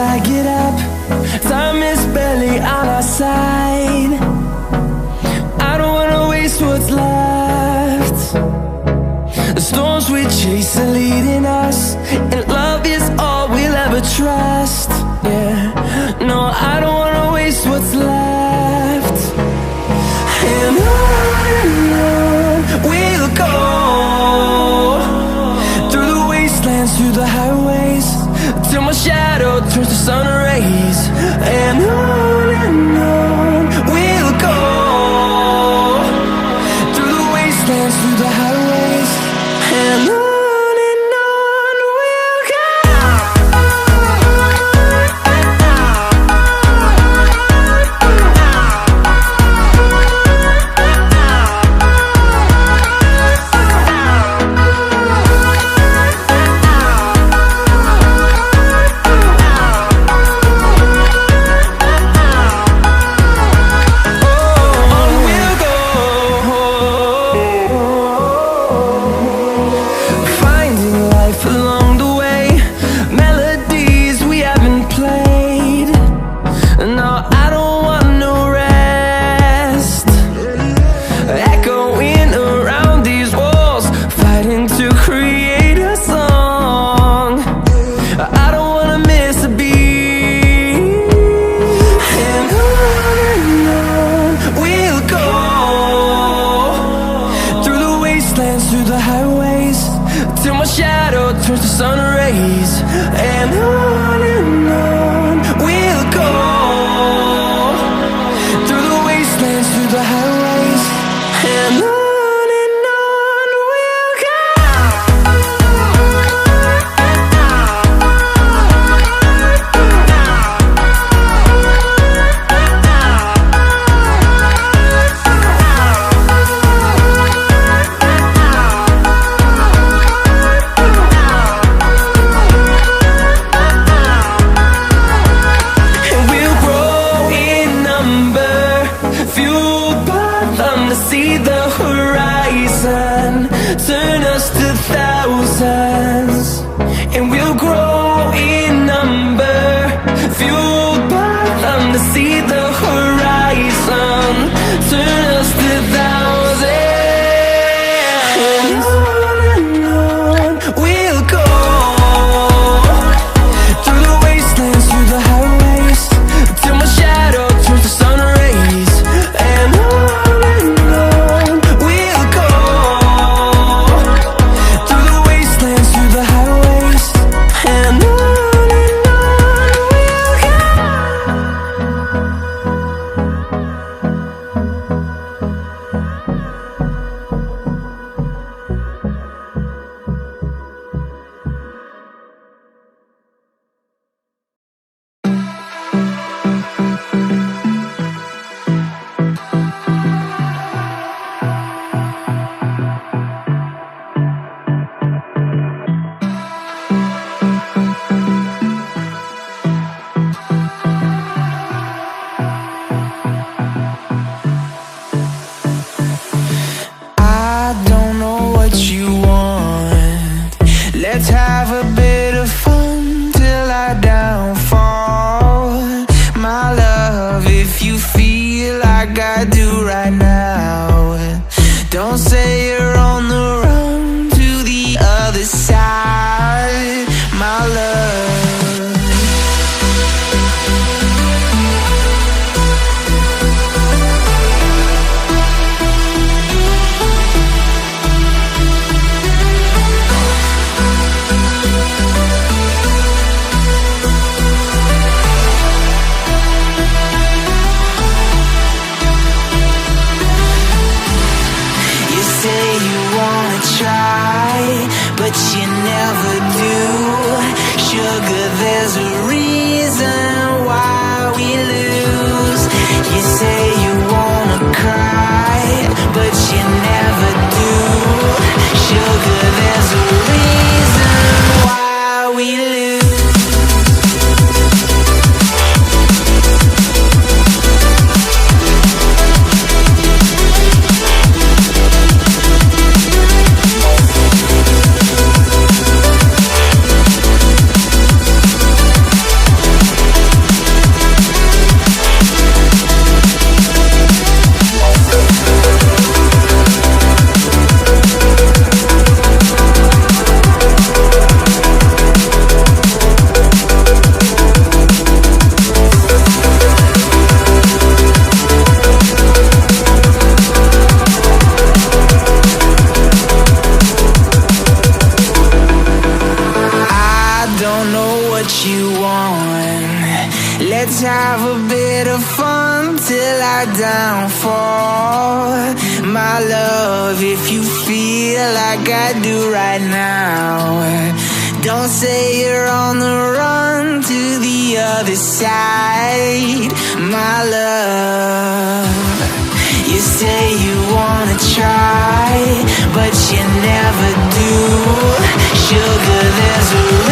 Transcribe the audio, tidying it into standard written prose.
I get up. Time is barely on our side. I don't wanna waste what's left. The storms we chase are leading us, and love is all we'll ever trust. Yeah, no, I don't wanna waste what's left. And on we'll go, through the wastelands, through the highways, till my shadow turns to sun rays. And on we'll go, through the wastelands, through the highways, and on we'll go. Through the highways, till my shadow turns to sun rays. And on we'll go, through the wastelands, through the highways, and on we'll go. See the horizon turn us to thousands, and we'll grow in number, fueled by them. To see the horizon turn us to thousands, and on we'll go, through the wastelands, through the highways, till my shadow turns to sun rays. And let's have a bit of fun till I downfall. My love, if you feel like I do right now, don't say you're on the run to the other side, my love. downfall. My love, if you feel like I do right now, don't say you're on the run to the other side. My love, you say you wanna try, but you never do. Sugar, there's a